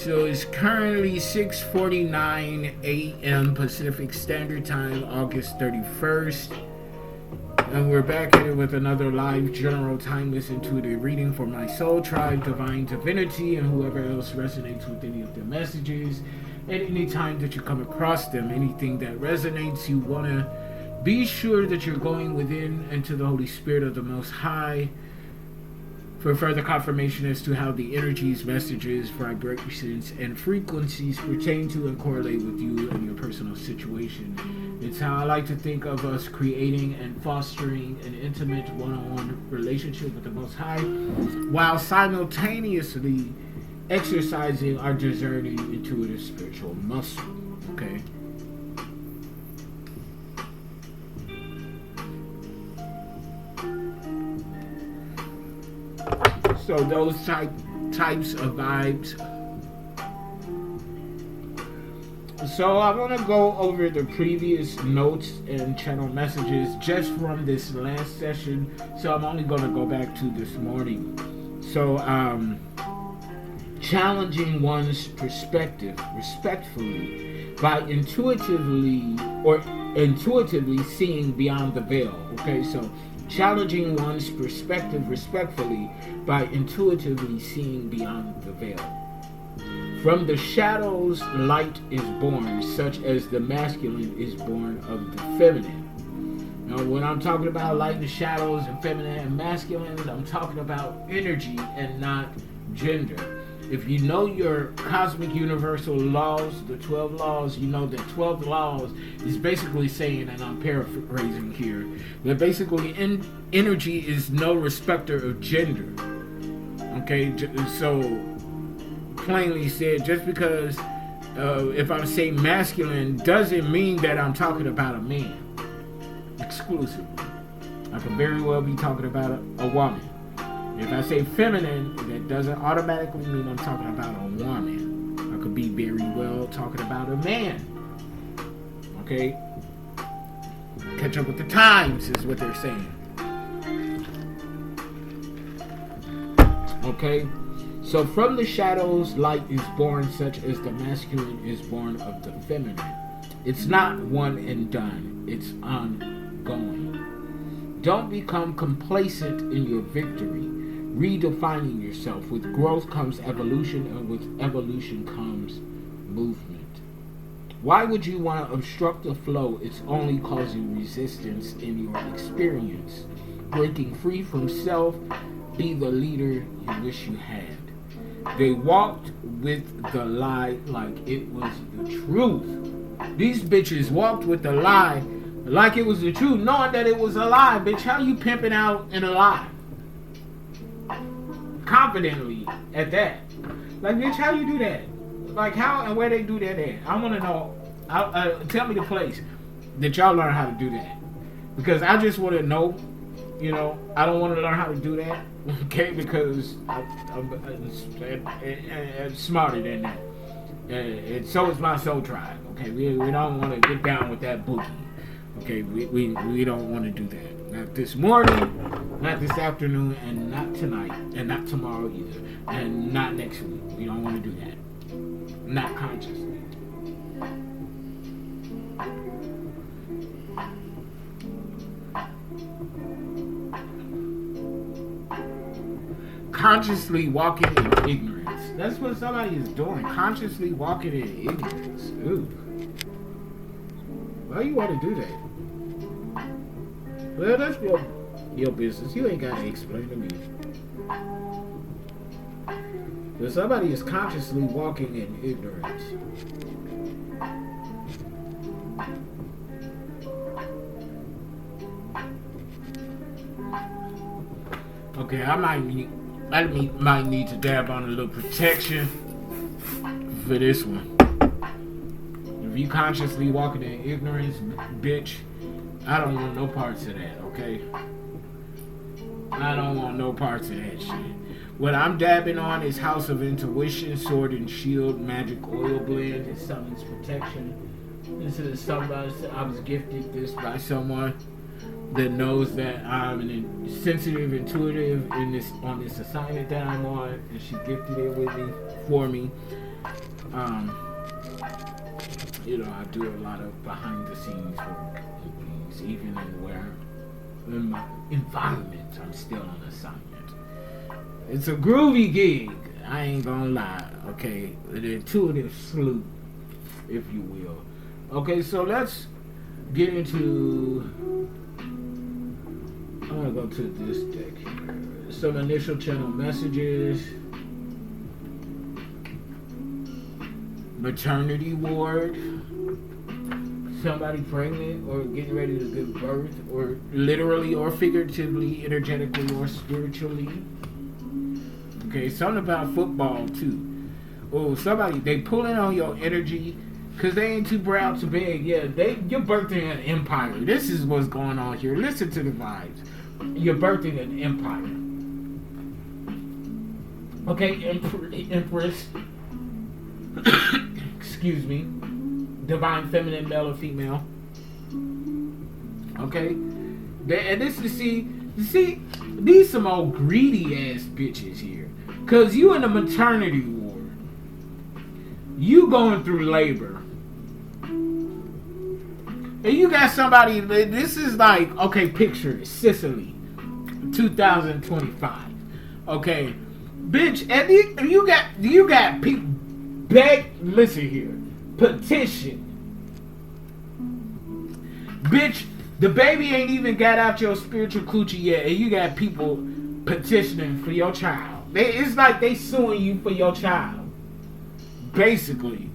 So it's currently 6:49 a.m. Pacific Standard Time, August 31st. And we're back here with another live general timeless intuitive reading for my soul tribe, divine divinity, and whoever else resonates with any of the messages. At any time that you come across them, anything that resonates, you want to be sure that you're going within into the Holy Spirit of the Most High for further confirmation as to how the energies, messages, vibrations, and frequencies pertain to and correlate with you and your personal situation. It's how I like to think of us creating and fostering an intimate one-on-one relationship with the Most High while simultaneously exercising our discerning, intuitive, spiritual muscle. Okay? So those types of vibes. So I want to go over the previous notes and channel messages just from this last session. So I'm only going to go back to this morning. So challenging one's perspective respectfully by intuitively seeing beyond the veil. Okay, so challenging one's perspective respectfully by intuitively seeing beyond the veil. From the shadows, light is born, such as the masculine is born of the feminine. Now, when I'm talking about light and shadows and feminine and masculine, I'm talking about energy and not gender. If you know your cosmic universal laws, the 12 laws, you know that 12 laws is basically saying, and I'm paraphrasing here, that basically energy is no respecter of gender. Okay, so plainly said, just because if I say masculine doesn't mean that I'm talking about a man exclusively. I could very well be talking about a woman. If I say feminine, that doesn't automatically mean I'm talking about a woman. I could be very well talking about a man. Okay? Catch up with the times is what they're saying. Okay? So from the shadows, light is born, such as the masculine is born of the feminine. It's not one and done. It's ongoing. Don't become complacent in your victory. Redefining yourself. With growth comes evolution, and with evolution comes movement. Why would you want to obstruct the flow? It's only causing resistance in your experience. Breaking free from self, be the leader you wish you had. They walked with the lie like it was the truth. These bitches walked with the lie like it was the truth, knowing that it was a lie. Bitch, how you pimping out in a lie? Confidently at that. Like, bitch, how you do that? Like, how and where they do that at? I want to know. Tell me the place that y'all learn how to do that. Because I just want to know, you know, I don't want to learn how to do that, okay, because I'm smarter than that. And so is my soul tribe, okay? We don't want to get down with that boogie, okay? We don't want to do that. Not this morning, not this afternoon, and not tonight, and not tomorrow either, and not next week. We don't want to do that. Not consciously. Consciously walking in ignorance. That's what somebody is doing. Consciously walking in ignorance. Ooh. Why you want to do that? Well, that's your business. You ain't got to explain to me. But somebody is consciously walking in ignorance. Okay, I might need to dab on a little protection for this one. If you consciously walking in ignorance, bitch, I don't want no parts of that, okay? I don't want no parts of that shit. What I'm dabbing on is House of Intuition, Sword and Shield, Magic Oil Blend. It summons protection. This is somebody, I was gifted this by someone that knows that I'm an sensitive, intuitive on this assignment that I'm on, and she gifted it with me, for me. Um, I do a lot of behind the scenes work and things, even in my environment, I'm still on assignment. It's a groovy gig, I ain't gonna lie, okay? An intuitive sloop, if you will. Okay, so let's get into, I'm gonna go to this deck here. Some initial channel messages. Maternity ward. Somebody pregnant or getting ready to give birth, or literally or figuratively, energetically or spiritually. Okay, something about football too. Oh, they pulling on your energy because they ain't too proud to beg. Yeah, you're birthing an empire. This is what's going on here. Listen to the vibes. You're birthing an empire. Okay, Empress. Excuse me. Divine feminine, male or female. Okay? And this is, see, these some old greedy ass bitches here. Cause you in a maternity ward. You going through labor. And you got somebody, this is like, okay, picture it, Sicily, 2025. Okay, bitch, and you got people listen here, petition. Bitch, the baby ain't even got out your spiritual coochie yet, and you got people petitioning for your child. It's like they suing you for your child. Basically.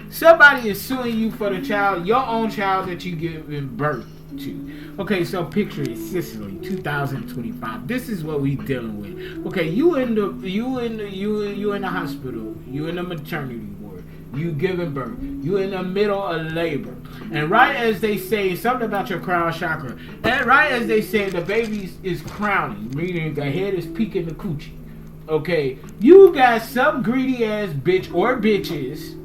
Somebody is suing you for the child, your own child that you giving birth to. Okay, so picture it, Sicily, 2025. This is what we dealing with. Okay, you in the hospital, you in the maternity ward, you giving birth, you in the middle of labor, and right as they say something about your crown chakra, and right as they say the baby is crowning, meaning the head is peeking the coochie. Okay, you got some greedy ass bitch or bitches.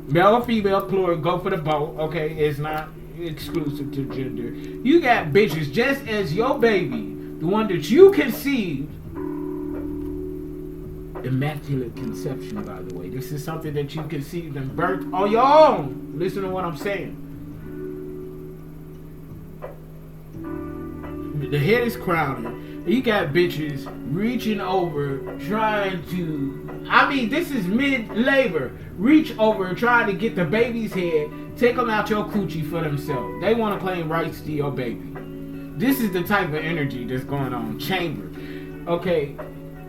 Male or female, plural, go for the both. Okay, it's not exclusive to gender. You got bitches just as your baby, the one that you conceived, immaculate conception, by the way. This is something that you conceived and birthed on your own. Listen to what I'm saying. The head is crowded. You got bitches reaching over, trying to, this is mid-labor. Reach over, trying to get the baby's head, take them out your coochie for themselves. They want to claim rights to your baby. This is the type of energy that's going on. Chamber. Okay,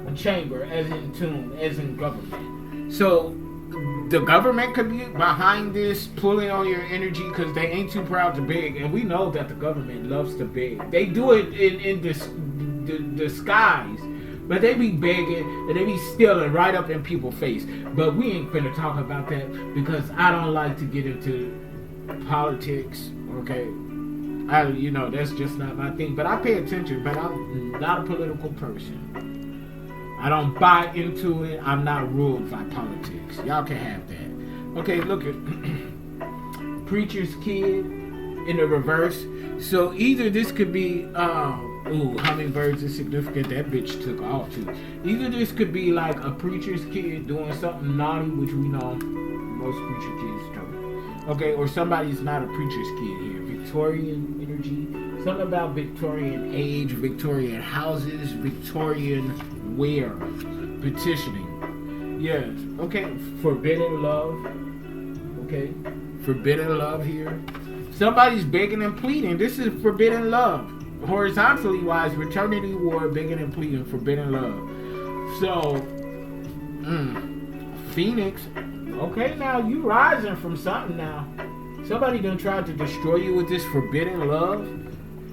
a chamber, as in tune, as in government. So, the government could be behind this, pulling on your energy because they ain't too proud to beg. And we know that the government loves to beg. They do it in disguise. But they be begging and they be stealing right up in people's face. But we ain't finna talk about that because I don't like to get into politics, okay? That's just not my thing. But I pay attention, but I'm not a political person. I don't buy into it. I'm not ruled by politics. Y'all can have that. Okay, look at Preacher's Kid in the reverse. So either this could be, hummingbirds is significant. That bitch took off too. Either this could be like a preacher's kid doing something naughty, which we know most preacher kids do. Okay, or somebody's not a preacher's kid here. Victorian energy. Something about Victorian age, Victorian houses, Victorian wear. Petitioning. Yes. Okay. Forbidden love. Okay. Forbidden love here. Somebody's begging and pleading. This is forbidden love. Horizontally wise, maternity ward, begging and pleading, forbidden love. So, Phoenix. Okay, now you rising from something now. Somebody done tried to destroy you with this forbidden love.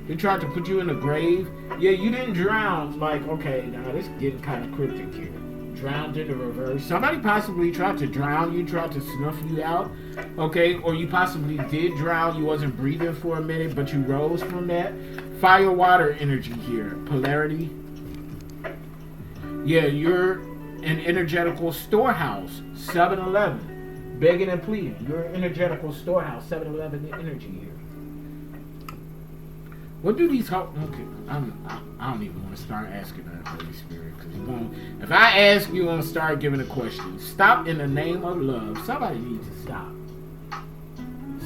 They tried to put you in the grave. Yeah, you didn't drown. Like, okay, now this is getting kind of cryptic here. Drowned in the reverse. Somebody possibly tried to drown you, tried to snuff you out. Okay, or you possibly did drown. You wasn't breathing for a minute, but you rose from that. Fire water energy here. Polarity. Yeah, you're an energetical storehouse. 7-Eleven. Begging and pleading. You're an energetical storehouse. 7-Eleven energy here. What do these okay, I don't even want to start asking that Holy Spirit, because if I ask, you won't start giving a question. Stop in the name of love. Somebody needs to stop.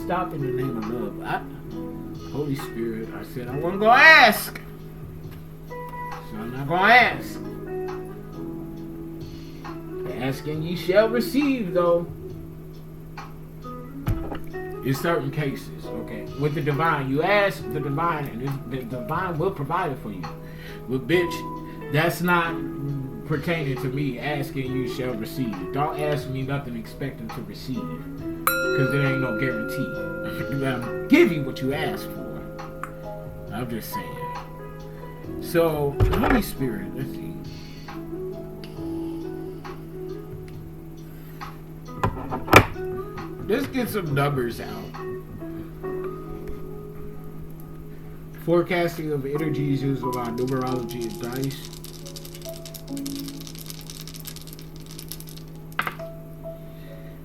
Stop in the name of love. Holy Spirit, I said I wasn't going to ask. So I'm not going to ask. Asking ye shall receive, though. In certain cases, okay? With the divine, you ask the divine, and the divine will provide it for you. But bitch, that's not pertaining to me. Asking you shall receive. Don't ask me nothing expecting to receive, because there ain't no guarantee. I'll give you what you ask for. I'm just saying. So, Holy Spirit, let's see. Let's get some numbers out. Forecasting of energies used by numerology and dice.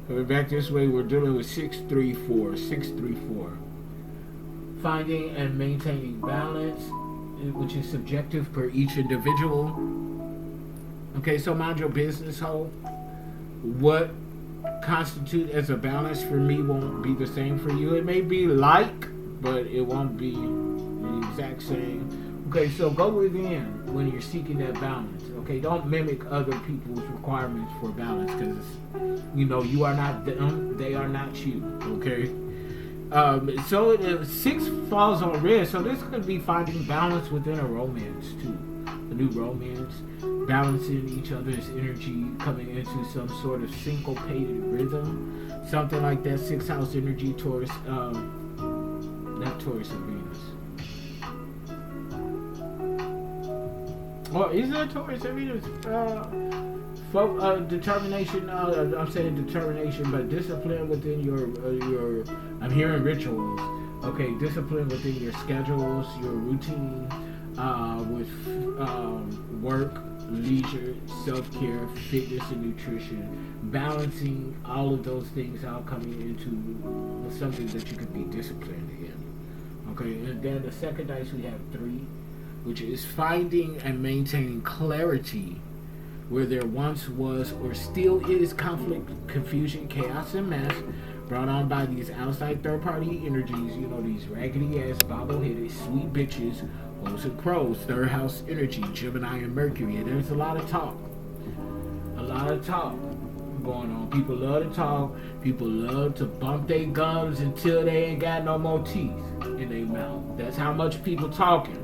Coming back this way, we're dealing with 634. 634. Finding and maintaining balance, which is subjective per each individual. Okay, so mind your business, ho. What constitute as a balance for me won't be the same for you. It may be like, but it won't be the exact same. Okay, so go within when you're seeking that balance. Okay, don't mimic other people's requirements for balance, because you are not them, they are not you. Okay. So 6 falls on red, so this could be finding balance within a romance too. A new romance, balancing each other's energy, coming into some sort of syncopated rhythm, something like that. 6th house energy, Taurus, not Taurus and Venus. Or is that Taurus and Venus? Determination. I'm saying determination, but discipline within your. I'm hearing rituals. Okay, discipline within your schedules, your routine. With work, leisure, self-care, fitness, and nutrition, balancing all of those things out, coming into something that you could be disciplined in. Okay, and then the second dice we have 3, which is finding and maintaining clarity where there once was or still is conflict, confusion, chaos, and mess brought on by these outside third-party energies. These raggedy-ass, bobble-headed, sweet bitches, hoes and crows, third house energy, Gemini and Mercury. And there's a lot of talk. Going on. People love to talk. People love to bump their gums until they ain't got no more teeth in their mouth. That's how much people talking.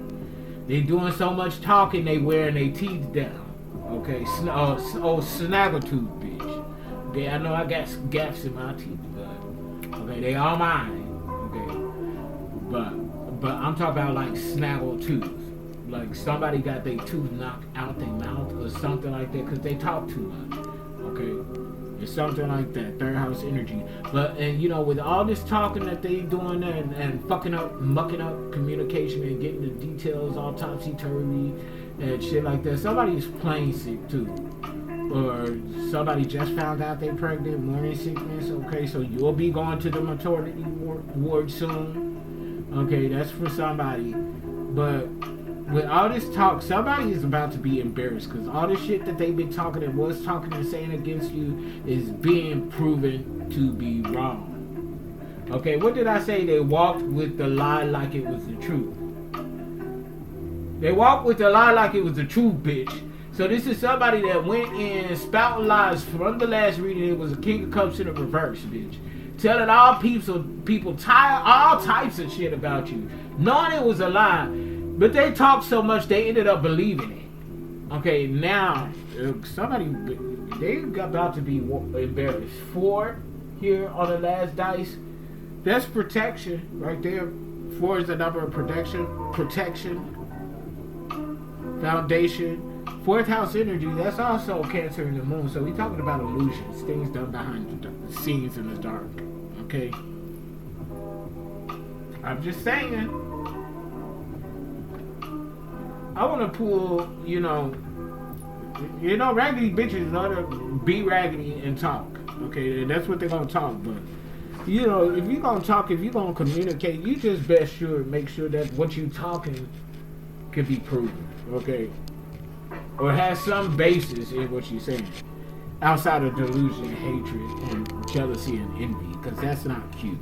They doing so much talking, they wearing their teeth down. Okay, snaggletooth bitch. Okay, I know I got gaps in my teeth, but okay, they all mine. Okay, but I'm talking about like snaggletooth. Like somebody got their tooth knocked out their mouth or something like that because they talk too much. Okay, it's something like that. Third house energy. But with all this talking that they doing and mucking up communication and getting the details all topsy-turvy and shit like that, somebody's plain sick too. Or somebody just found out they're pregnant, morning sickness. Okay, so you'll be going to the maternity ward soon. Okay, that's for somebody. But with all this talk, somebody is about to be embarrassed because all this shit that they've been talking and was talking and saying against you is being proven to be wrong. Okay, what did I say? They walked with the lie like it was the truth. They walked with the lie like it was the truth, bitch. So this is somebody that went in spouting lies. From the last reading, it was a King of Cups in the reverse, bitch. Telling all people all types of shit about you. Knowing it was a lie. But they talked so much, they ended up believing it. Okay, now, they about to be embarrassed. 4 here on the last dice. That's protection right there. 4 is the number of protection, foundation. 4th house energy, that's also Cancer in the moon. So we're talking about illusions, things done behind the scenes in the dark. Okay? I'm just saying. I want to pull, raggedy bitches love to be raggedy and talk. Okay? And that's what they're going to talk. But, you know, if you're gonna talk, if you're gonna communicate, you just make sure that what you're talking can be proven, okay, or has some basis in what you're saying, outside of delusion, hatred, and jealousy and envy, because that's not cute.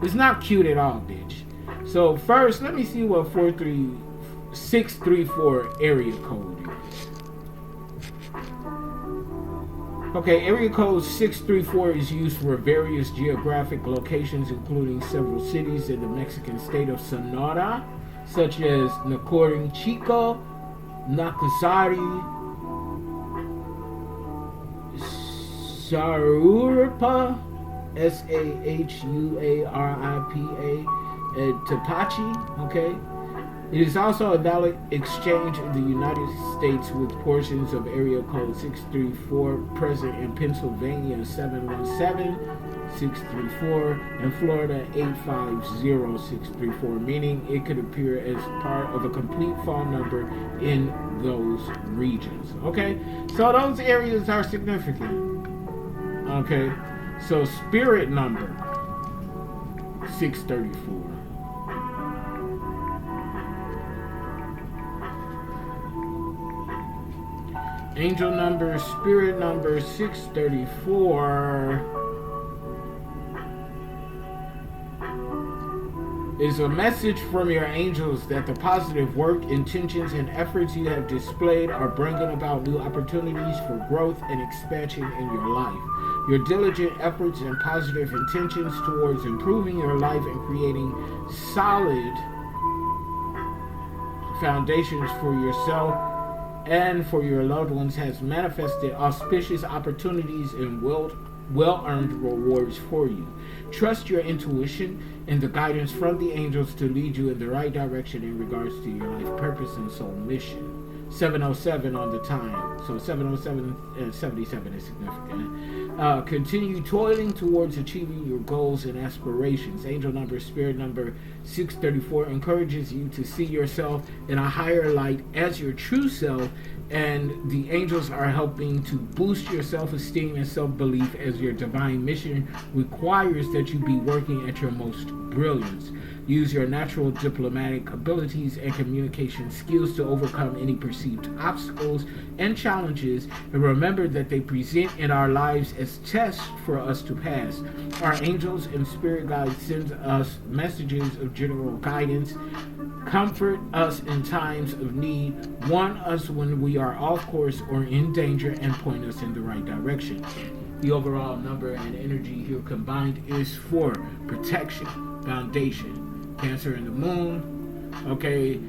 It's not cute at all, bitch. So first, let me see what 634 area code is. Okay, area code 634 is used for various geographic locations, including several cities in the Mexican state of Sonora, such as Nacorin Chico, Nacosari, Sahuaripa, Sahuaripa, and Tapachi, okay? It is also a valid exchange in the United States with portions of area code 634 present in Pennsylvania 717 634 and Florida 850634, meaning it could appear as part of a complete phone number in those regions. Okay, so those areas are significant. Okay, so spirit number 634. Angel number, spirit number 634 is a message from your angels that the positive work, intentions, and efforts you have displayed are bringing about new opportunities for growth and expansion in your life. Your diligent efforts and positive intentions towards improving your life and creating solid foundations for yourself and for your loved ones has manifested auspicious opportunities and well-earned rewards for you. Trust your intuition and the guidance from the angels to lead you in the right direction in regards to your life purpose and soul mission. 707 on the time, so 707 and 77 is significant. Continue toiling towards achieving your goals and aspirations. Angel number, spirit number 634 encourages you to see yourself in a higher light as your true self, and the angels are helping to boost your self-esteem and self-belief as your divine mission requires that you be working at your most brilliance. Use your natural diplomatic abilities and communication skills to overcome any perceived obstacles and challenges, and remember that they present in our lives as tests for us to pass. Our angels and spirit guides send us messages of general guidance, comfort us in times of need, warn us when we are off course or in danger, and point us in the right direction. The overall number and energy here combined is for protection, foundation, Cancer in the moon, okay,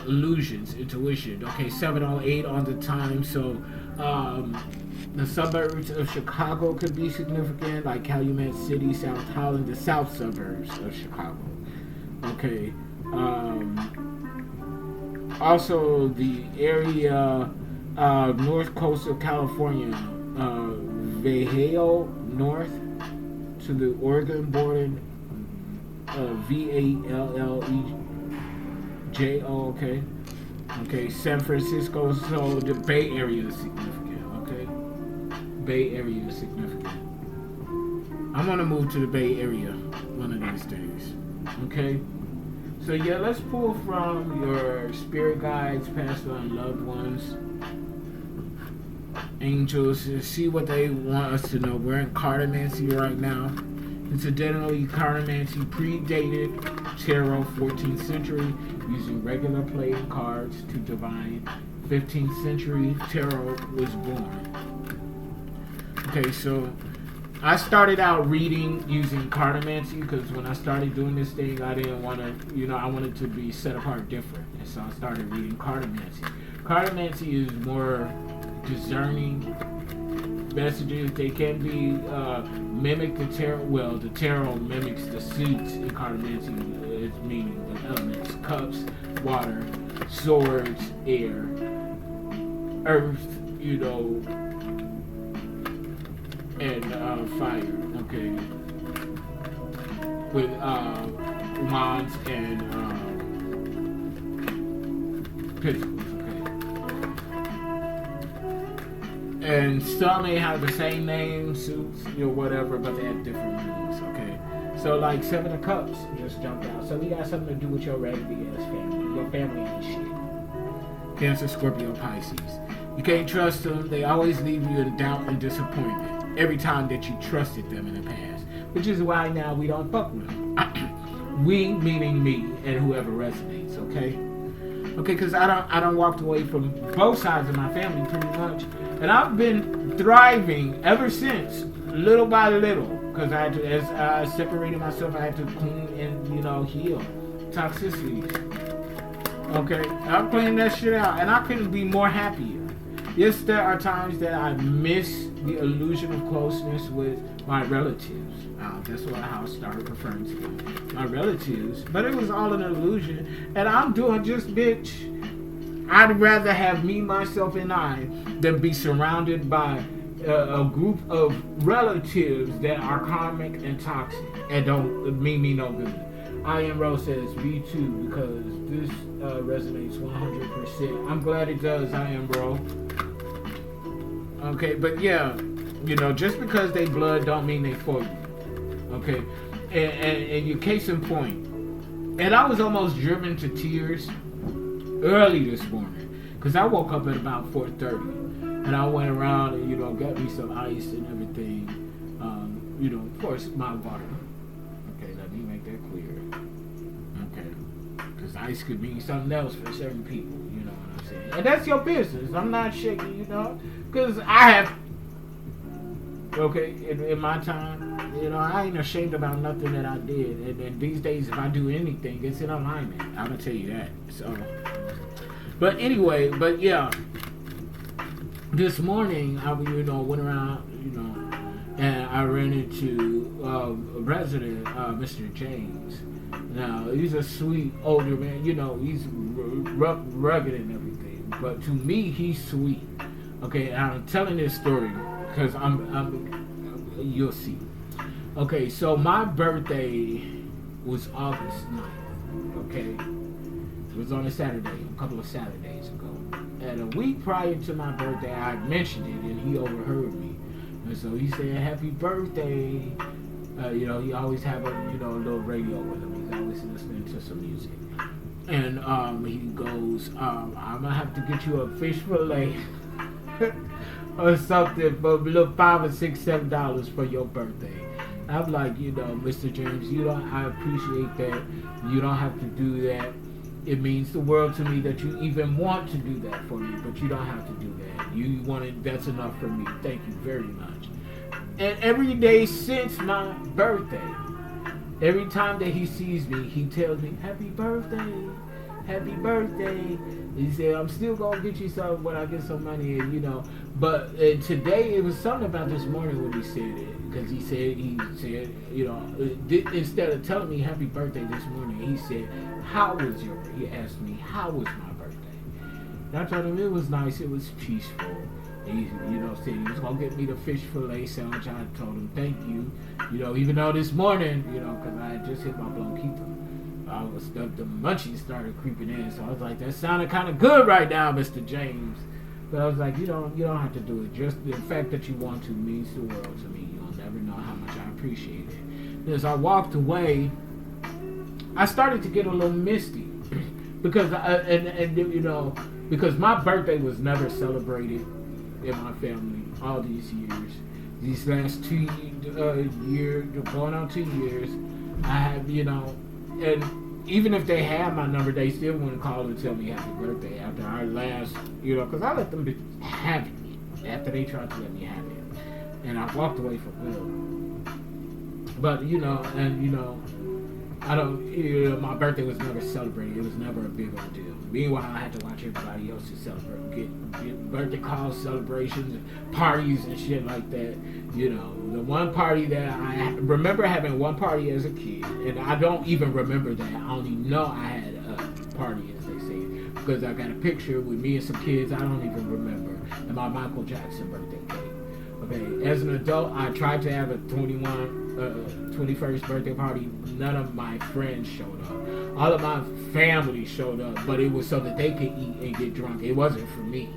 illusions, intuition, okay, 708 on the time, so the suburbs of Chicago could be significant, like Calumet City, South Holland, the south suburbs of Chicago, okay, also the area, north coast of California, Vallejo north to the Oregon border, Vallejo, okay. Okay, San Francisco, so the Bay Area is significant, okay? Bay Area is significant. I'm gonna move to the Bay Area one of these days, okay? So yeah, let's pull from your spirit guides, past and loved ones, angels, and see what they want us to know. We're in cartomancy right now. Incidentally, cartomancy predated tarot 14th century, using regular playing cards to divine. 15th century tarot was born. Okay, so I started out reading using cartomancy because when I started doing this thing, I didn't want to, I wanted to be set apart different. And so I started reading cartomancy. Cartomancy is more discerning messages. They can be mimic the tarot. Well, the tarot mimics the suits in cartomancy, meaning the elements: cups, water, swords, air, earth, and fire. Okay, with wands and pentacles. And some may have the same name, suits, whatever, but they have different meanings. So like Seven of Cups just jumped out. So we got something to do with your raggedy ass family. Your family ain't shit. Cancer, Scorpio, Pisces. You can't trust them. They always leave you in doubt and disappointment every time that you trusted them in the past. Which is why now we don't fuck with them. We meaning me and whoever resonates, okay? Okay, because I don't walked away from both sides of my family pretty much. And I've been thriving ever since, little by little. Because as I separated myself, I had to clean and, heal toxicity. Okay, I cleaned that shit out. And I couldn't be more happier. Yes, there are times that I miss the illusion of closeness with my relatives. That's how I started referring to them. My relatives. But it was all an illusion. And I'm doing just, bitch. I'd rather have me, myself, and I than be surrounded by a group of relatives that are karmic and toxic and don't mean me no good. I Am Rose says, me too, because this resonates 100%. I'm glad it does, I Am Bro. Okay, but yeah, just because they blood don't mean they for you. Okay, and your case in point. And I was almost driven to tears early this morning because I woke up at about 4:30 and I went around and got me some ice and everything. Of course, my water. Okay, let me make that clear. Okay, because ice could mean something else for certain people. You know what I'm saying? And that's your business. I'm not shaking, because I have. Okay, in my time, I ain't ashamed about nothing that I did. And these days, if I do anything, it's in alignment. I'm gonna tell you that. So, but anyway, yeah. This morning, I went around, and I ran into a resident, Mr. James. Now, he's a sweet older man. He's rugged and everything. But to me, he's sweet. Okay, and I'm telling this story because you'll see. Okay, so my birthday was August 9th. Okay, it was on a Saturday, a couple of Saturdays ago. And a week prior to my birthday, I mentioned it, and he overheard me. And so he said, "Happy birthday." He always have a little radio with him. He's always listening to some music. And he goes, "I'm gonna have to get you a fish fillet." Or something for a little $5 or $6, $7 for your birthday. I'm like, Mr. James, I appreciate that. You don't have to do that. It means the world to me that you even want to do that for me, but you don't have to do that. You want it, that's enough for me. Thank you very much. And every day since my birthday, every time that he sees me, he tells me, "Happy birthday. Happy birthday." He said, "I'm still going to get you something when I get some money." And, but today, it was something about this morning when he said it. Because he said, instead of telling me happy birthday this morning, he said, he asked me, how was my birthday? And I told him it was nice, it was peaceful. He, said he was going to get me the fish fillet sandwich. I told him, thank you. Even though this morning, because I had just hit my bronchitis. The munchies started creeping in, so I was like, that sounded kind of good right now, Mr. James. But I was like, you don't have to do it. Just the fact that you want to means the world to me. You'll never know how much I appreciate it. As I walked away, I started to get a little misty because because my birthday was never celebrated in my family all these years. These last 2 years, going on 2 years, I have and even if they had my number, they still wouldn't call and tell me happy birthday after our last, because I let them have it after they tried to let me have it. And I walked away from them. But, I don't, my birthday was never celebrated. It was never a big old deal. Meanwhile, I had to watch everybody else to celebrate, get birthday calls, celebrations, parties, and shit like that. The one party that I remember having one party as a kid, and I don't even remember that. I only know I had a party, as they say, because I got a picture with me and some kids I don't even remember, and my Michael Jackson birthday cake. Okay, as an adult, I tried to have a 21st birthday party. None of my friends showed up. All of my family showed up, but it was so that they could eat and get drunk. It wasn't for me.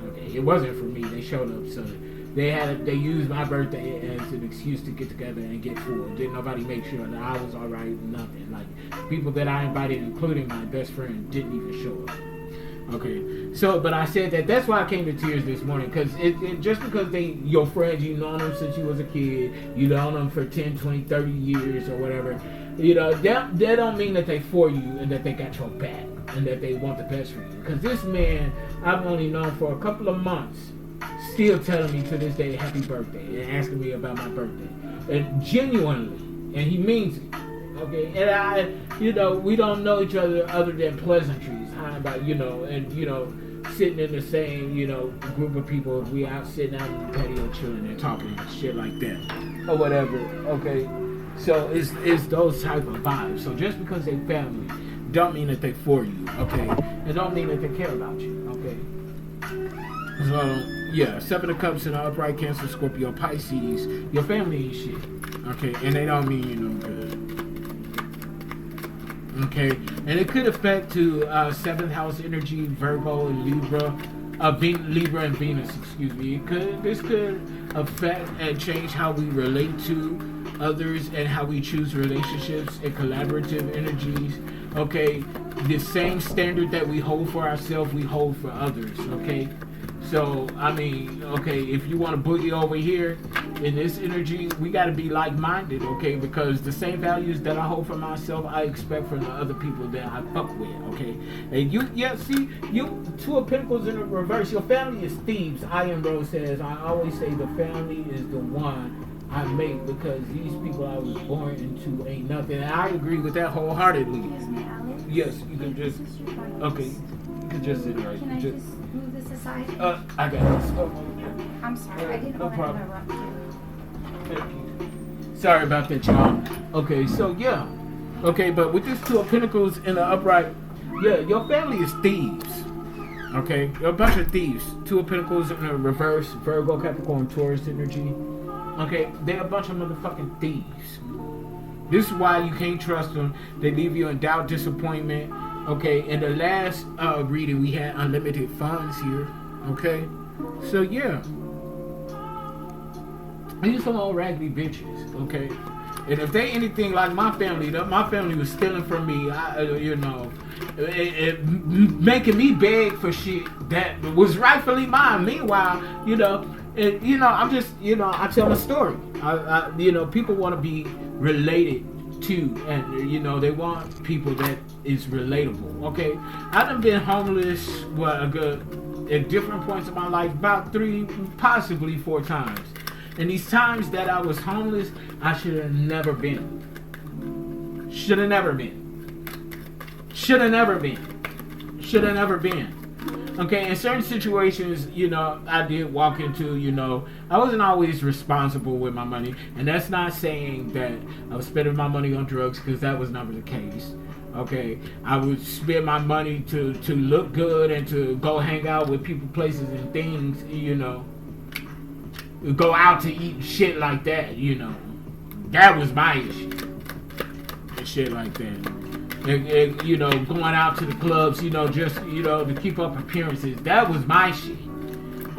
Okay, it wasn't for me. They showed up so that They used my birthday as an excuse to get together and get full. Didn't nobody make sure that I was all right? Nothing. Like, people that I invited, including my best friend, didn't even show up. Okay, so, but I said that's why I came to tears this morning, because it just because your friends, you know them since you was a kid, you know them for 10, 20, 30 years or whatever, that don't mean that they for you and that they got your back and that they want the best for you. Because this man, I've only known for a couple of months, still telling me to this day happy birthday and asking me about my birthday, and genuinely, and he means it. Okay, and we don't know each other than pleasantries. How about, and, sitting in the same, group of people, if we out sitting out in the patio chilling and talking and shit like that, or whatever, okay? So it's those type of vibes. So just because they family, don't mean that they for you, okay? It don't mean that they care about you, okay? So, yeah, 7 of Cups in the upright, Cancer, Scorpio, Pisces, your family ain't shit, okay? And they don't mean you no good. Okay, and it could affect to 7th house energy, Virgo and Libra, Libra and Venus, excuse me. This could affect and change how we relate to others and how we choose relationships and collaborative energies. Okay, the same standard that we hold for ourselves, we hold for others. Okay, so I mean, okay, if you want to boogie over here in this energy, we got to be like-minded, okay? Because the same values that I hold for myself, I expect from the other people that I fuck with, okay? And you 2 of Pentacles in the reverse. Your family is thieves. Iron Rose says, I always say the family is the one I make because these people I was born into ain't nothing. And I agree with that wholeheartedly. Yes, you can just, okay, you can just sit right. Can I just move this aside? I got this. I'm sorry, I didn't want to interrupt you. Sorry about that, y'all. Okay, so yeah. Okay, but with this 2 of Pentacles in the upright, yeah, your family is thieves. Okay, you're a bunch of thieves. 2 of Pentacles in the reverse, Virgo, Capricorn, Taurus energy. Okay, they're a bunch of motherfucking thieves. This is why you can't trust them. They leave you in doubt, disappointment. Okay, in the last reading, we had unlimited funds here. Okay, so yeah. These some old raggedy bitches, okay? And if they anything like my family was stealing from me, making me beg for shit that was rightfully mine. Meanwhile, I'm just, I tell a story. People want to be related to, and they want people that is relatable. Okay, I done been homeless at different points of my life about 3, possibly 4 times. And these times that I was homeless, I should have never been. Should have never been. Should have never been. Should have never been. Okay, in certain situations, I did walk into, I wasn't always responsible with my money. And that's not saying that I was spending my money on drugs, because that was never the case. Okay, I would spend my money to look good and to go hang out with people, places, and things, go out to eat shit like that, That was my issue. And shit like that. And, going out to the clubs, just, to keep up appearances. That was my shit.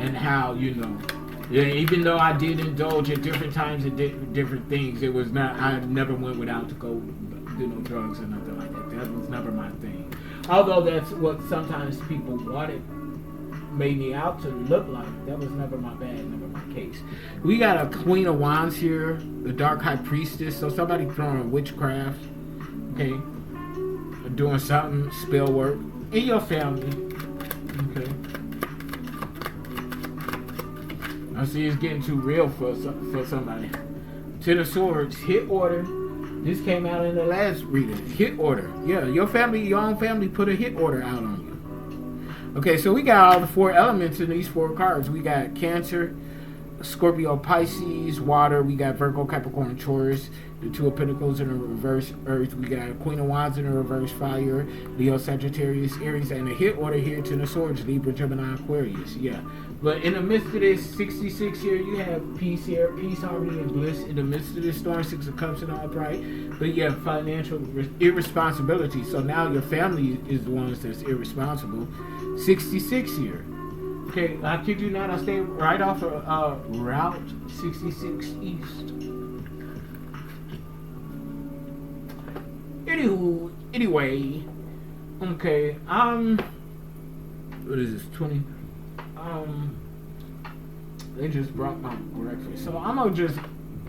And how, even though I did indulge at different times in different things, it was not, I never went without to go do no drugs or nothing like that. That was never my thing. Although that's what sometimes people wanted, made me out to look like. That was never my bag, never my case. We got a Queen of Wands here, the Dark High Priestess. So somebody throwing witchcraft, okay, doing something, spell work in your family, okay. I see it's getting too real for somebody. 10 of Swords, hit order. This came out in the last reading. Hit order. Yeah, your own family put a hit order out on you. Okay, so we got all the 4 elements in these 4 cards. We got Cancer, Scorpio, Pisces, water. We got Virgo, Capricorn, Taurus. The 2 of Pentacles in the reverse, Earth. We got Queen of Wands in the reverse, fire. Leo, Sagittarius, Aries. And the hit order here, 10 of Swords, Libra, Gemini, Aquarius. Yeah. But in the midst of this 66 here, you have peace here. Peace, harmony, and bliss. In the midst of this storm, 6 of Cups and upright. But yeah, financial irresponsibility. So now your family is the ones that's irresponsible. 66 here. Okay, I kid you not, I stay right off of Route 66 East. Anyway, okay, what is this, 20? They just brought my breakfast. So I'm gonna just,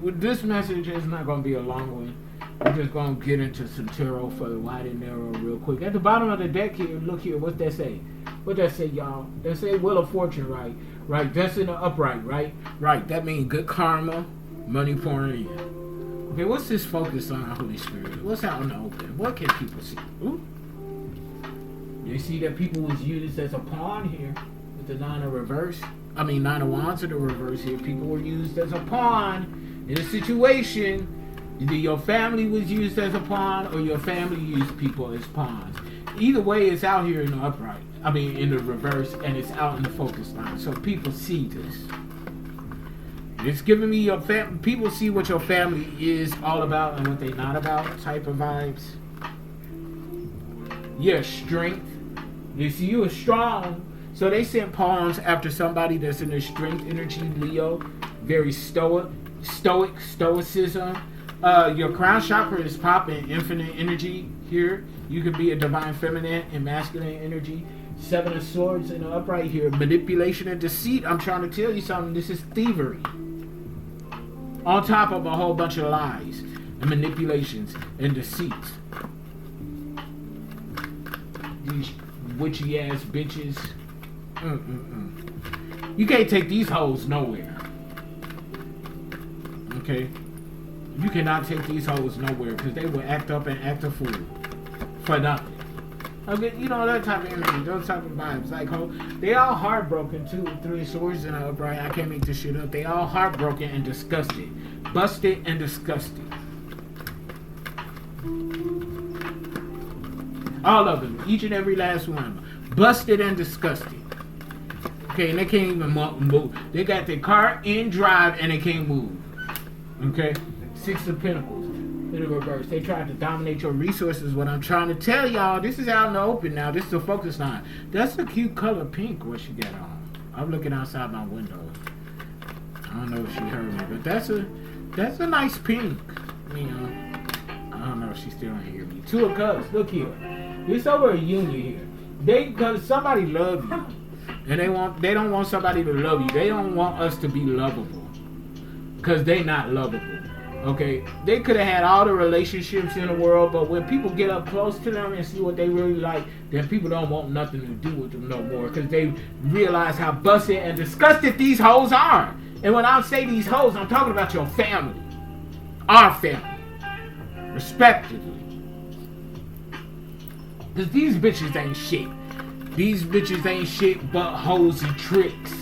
with this message, it's not gonna be a long one. We're just gonna get into some tarot for the wide and narrow real quick. At the bottom of the deck here, look here, what's that say? What that say, y'all? That say Wheel of Fortune, right? Right, that's in the upright, right? Right, that means good karma, money pouring in. Okay, what's this focus on, Holy Spirit? What's out in the open? What can people see? Ooh. They see that people was used as a pawn here with the Nine of Wands in the reverse here. People were used as a pawn in a situation. Either your family was used as a pawn or your family used people as pawns. Either way, it's out here in the upright. In the reverse, and it's out in the focus line. So people see this. It's giving me your people see what your family is all about and what they're not about type of vibes. Yeah, strength. They see you as strong. So they sent pawns after somebody that's in their strength energy, Leo. Very stoicism. Your crown chakra is popping infinite energy here. You could be a divine feminine and masculine energy. Seven of Swords in the upright here. Manipulation and deceit. I'm trying to tell you something. This is thievery. On top of a whole bunch of lies and manipulations and deceits. These witchy ass bitches. You can't take these hoes nowhere. Okay? You cannot take these hoes nowhere because they will act up and act a fool for nothing. Okay, you know, that type of energy, those type of vibes. Like, they all heartbroken too. Three of Swords in the upright. I can't make this shit up. They all heartbroken and disgusted. Busted and disgusted. All of them. Each and every last one. Busted and disgusted. Okay, and they can't even move. They got their car in drive and they can't move. Okay? Six of Pentacles. In the reverse. They tried to dominate your resources. What I'm trying to tell y'all, this is out in the open now. This is the focus line. That's a cute color pink, what she got on. I'm looking outside my window. I don't know if she heard me, but that's a nice pink. You know, I don't know if she still don't hear me. Two of Cups. Look here. This over a union here. Because somebody love you. And they don't want somebody to love you. They don't want us to be lovable. Because they not lovable. Okay, they could have had all the relationships in the world, but when people get up close to them and see what they really like, then people don't want nothing to do with them no more because they realize how busted and disgusted these hoes are. And when I say these hoes, I'm talking about your family, our family, respectively. Because these bitches ain't shit. These bitches ain't shit but hoes and tricks.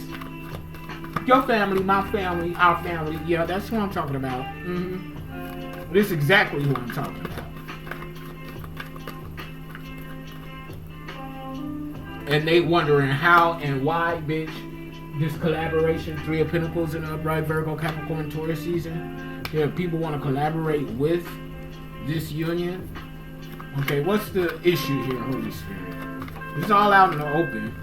Your family, my family, our family. Yeah, that's what I'm talking about. This is exactly who I'm talking about. And they wondering how and why, bitch. This collaboration, Three of Pentacles in the upright, Virgo, Capricorn, Taurus season. Yeah, people want to collaborate with this union. Okay, what's the issue here, Holy Spirit? It's all out in the open.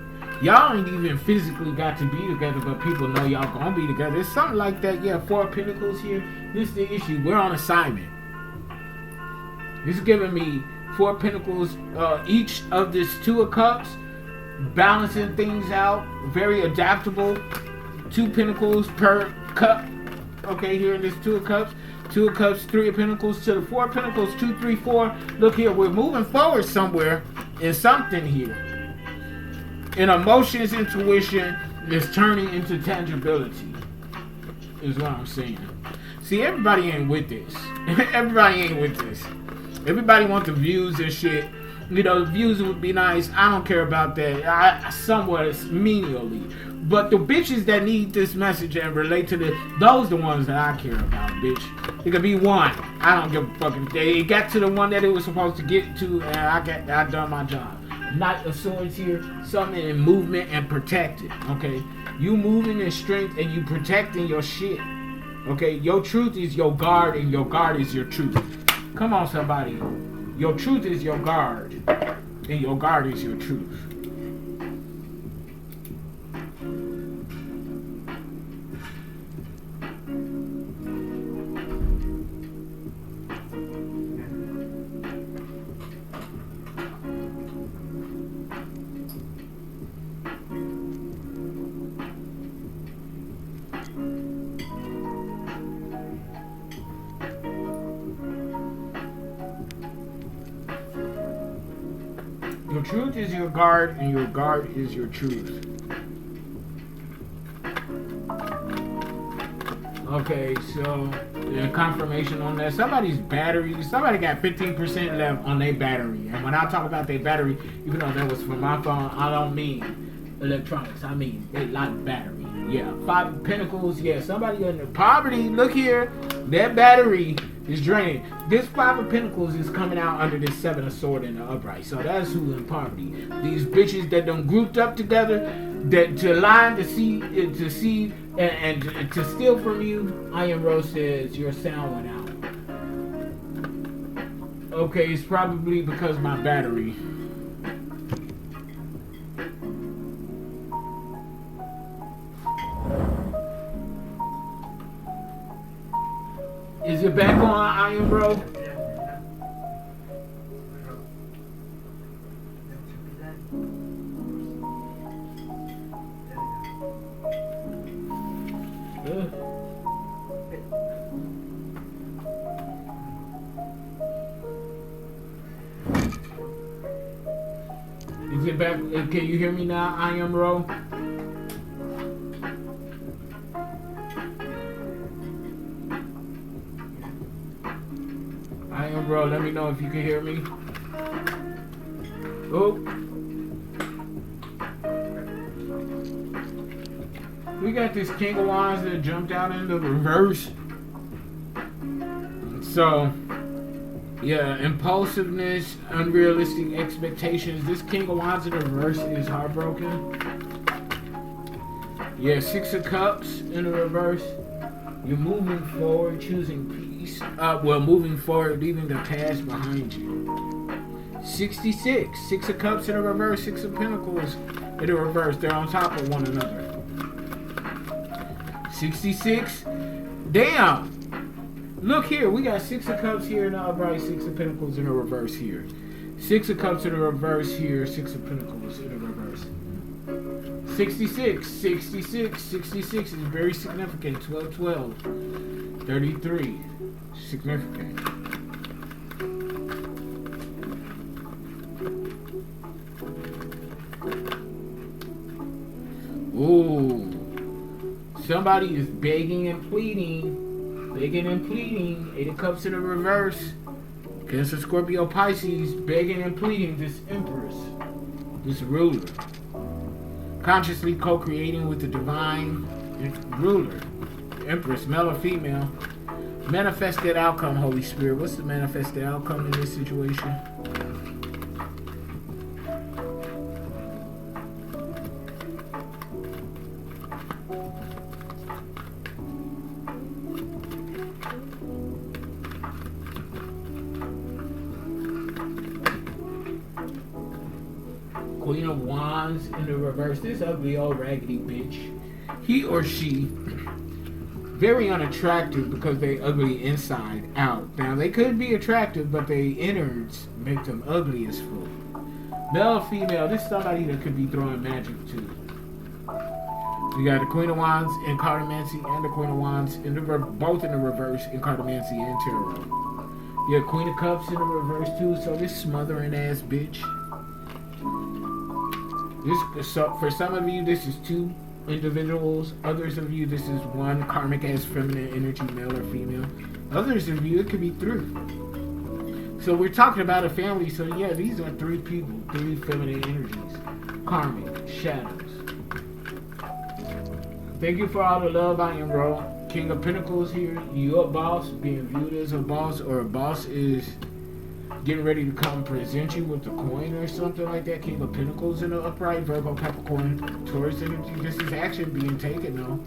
Y'all ain't even physically got to be together, but people know y'all gonna be together. It's something like that. Yeah, Four of Pentacles here. This is the issue. We're on assignment. This is giving me Four of Pentacles. Each of this Two of Cups, balancing things out. Very adaptable. Two Pentacles per cup. Okay, here in this Two of Cups. Two of Cups, Three of Pentacles to the Four of Pentacles. 2, 3, 4. Look here, we're moving forward somewhere in something here. And emotions, intuition is turning into tangibility, is what I'm saying. See, everybody ain't with this. Everybody ain't with this. Everybody wants the views and shit. You know, the views would be nice. I don't care about that. Somewhat menially. But the bitches that need this message and relate to this, those the ones that I care about, bitch. It could be one. I don't give a fucking thing. It got to the one that it was supposed to get to, and I done my job. Knight of Swords here, something in movement and protected, okay? You moving in strength and you protecting your shit, okay? Your truth is your guard and your guard is your truth. Come on, somebody. Your truth is your guard and your guard is your truth. Your truth is your guard, and your guard is your truth. Okay, so confirmation on that. Somebody got 15% left on their battery. And when I talk about their battery, even though that was from my phone, I don't mean electronics. I mean they like battery. Yeah, 5 of Pentacles. Yeah, somebody in poverty. Look here, their battery is drained. This 5 of Pentacles is coming out under this 7 of Swords in the upright. So that's who in poverty. These bitches that done grouped up together, that to lie, to see, and to steal from you. Iron Rose says your sound went out. Okay, it's probably because my battery. Is it back on, Iron Bro? Is it back? Can you hear me now, Iron Bro? Iron Bro, let me know if you can hear me. Oh. We got this King of Wands that jumped out in the reverse. So, yeah, impulsiveness, unrealistic expectations. This King of Wands in the reverse is heartbroken. Yeah, 6 of Cups in the reverse. You're moving forward, choosing peace. Moving forward, leaving the past behind you. 66. 6 of Cups in the reverse, 6 of Pentacles in the reverse. They're on top of one another. 66. Damn. Look here, we got 6 of Cups here in the upright, 6 of Pentacles in the reverse here. 6 of Cups in the reverse here, 6 of Pentacles in the reverse. 66, 66, 66 is very significant. 12, 12, 33, significant. Ooh, somebody is begging and pleading. Begging and pleading. 8 of Cups in the reverse. Cancer, Scorpio, Pisces. Begging and pleading. This Empress. This ruler. Consciously co-creating with the divine ruler. Empress, male or female. Manifested outcome, Holy Spirit. What's the manifested outcome in this situation? Queen of Wands in the reverse. This ugly old raggedy bitch. He or she, very unattractive because they ugly inside out. Now they could be attractive, but they innards make them ugly as fuck. Male or female, this is somebody that could be throwing magic too. You got the Queen of Wands in Cartomancy and the Queen of Wands in the both in the reverse in Cartomancy and Tarot. You have Queen of Cups in the reverse too. So this smothering ass bitch. So for some of you, this is 2 individuals. Others of you, this is 1 karmic ass feminine energy, male or female. Others of you, it could be 3. So we're talking about a family. So yeah, these are 3 people, 3 feminine energies, karmic shadows. Thank you for all the love, I am Ro. King of Pentacles here. You're a boss, being viewed as a boss, or a boss is getting ready to come present you with a coin or something like that. King of Pentacles in the upright, Virgo, Capricorn, Taurus energy. This is action being taken though.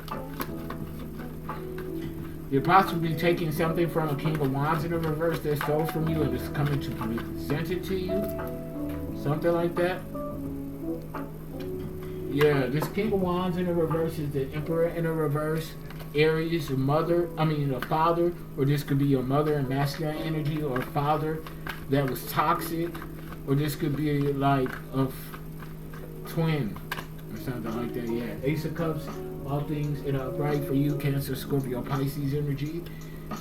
You're possibly taking something from a King of Wands in the reverse that stole from you and is coming to present it to you. Something like that. Yeah, this King of Wands in the reverse is the Emperor in the reverse. Aries, a father, or this could be your mother and masculine energy, or a father that was toxic, or this could be like a twin or something like that. Yeah, Ace of Cups, all things in upright for you, Cancer, Scorpio, Pisces energy.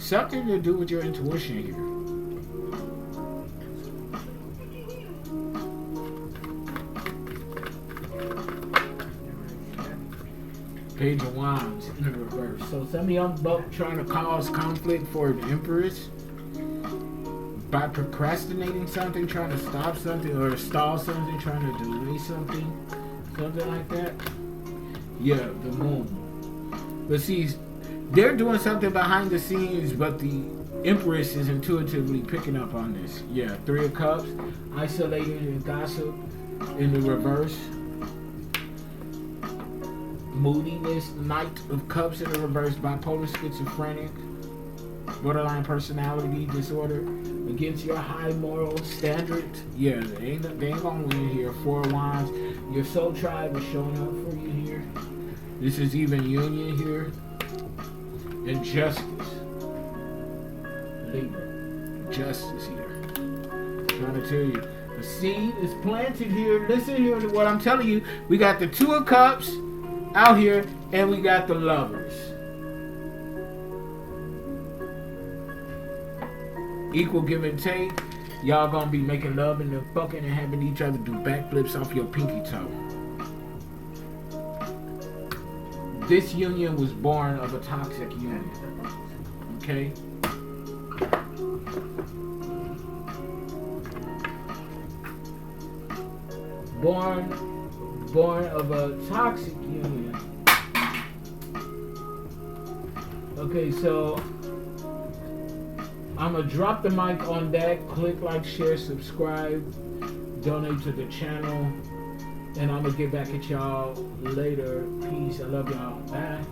Something to do with your intuition here. Page of Wands in the reverse. So some of y'all both trying to cause conflict for an Empress by procrastinating something, trying to stop something, or stall something, trying to delay something like that. Yeah, the Moon. But see, they're doing something behind the scenes, but the Empress is intuitively picking up on this. Yeah, Three of Cups, isolating and gossip in the reverse. Moodiness, Knight of Cups in the reverse, bipolar, schizophrenic, borderline personality disorder, against your high moral standards. Yeah, they ain't gonna win here. Four of Wands, your soul tribe is showing up for you here. This is even union here. And justice. Libra. Justice here. I'm trying to tell you. The seed is planted here. Listen here to what I'm telling you. We got the Two of Cups out here, and we got the Lovers. Equal give and take. Y'all gonna be making love and then fucking and having each other do backflips off your pinky toe. This union was born of a toxic union. Okay? Born of a toxic union. Okay, so I'm gonna drop the mic on that. Click like, share, subscribe, donate to the channel, and I'm gonna get back at y'all later. Peace. I love y'all. Bye.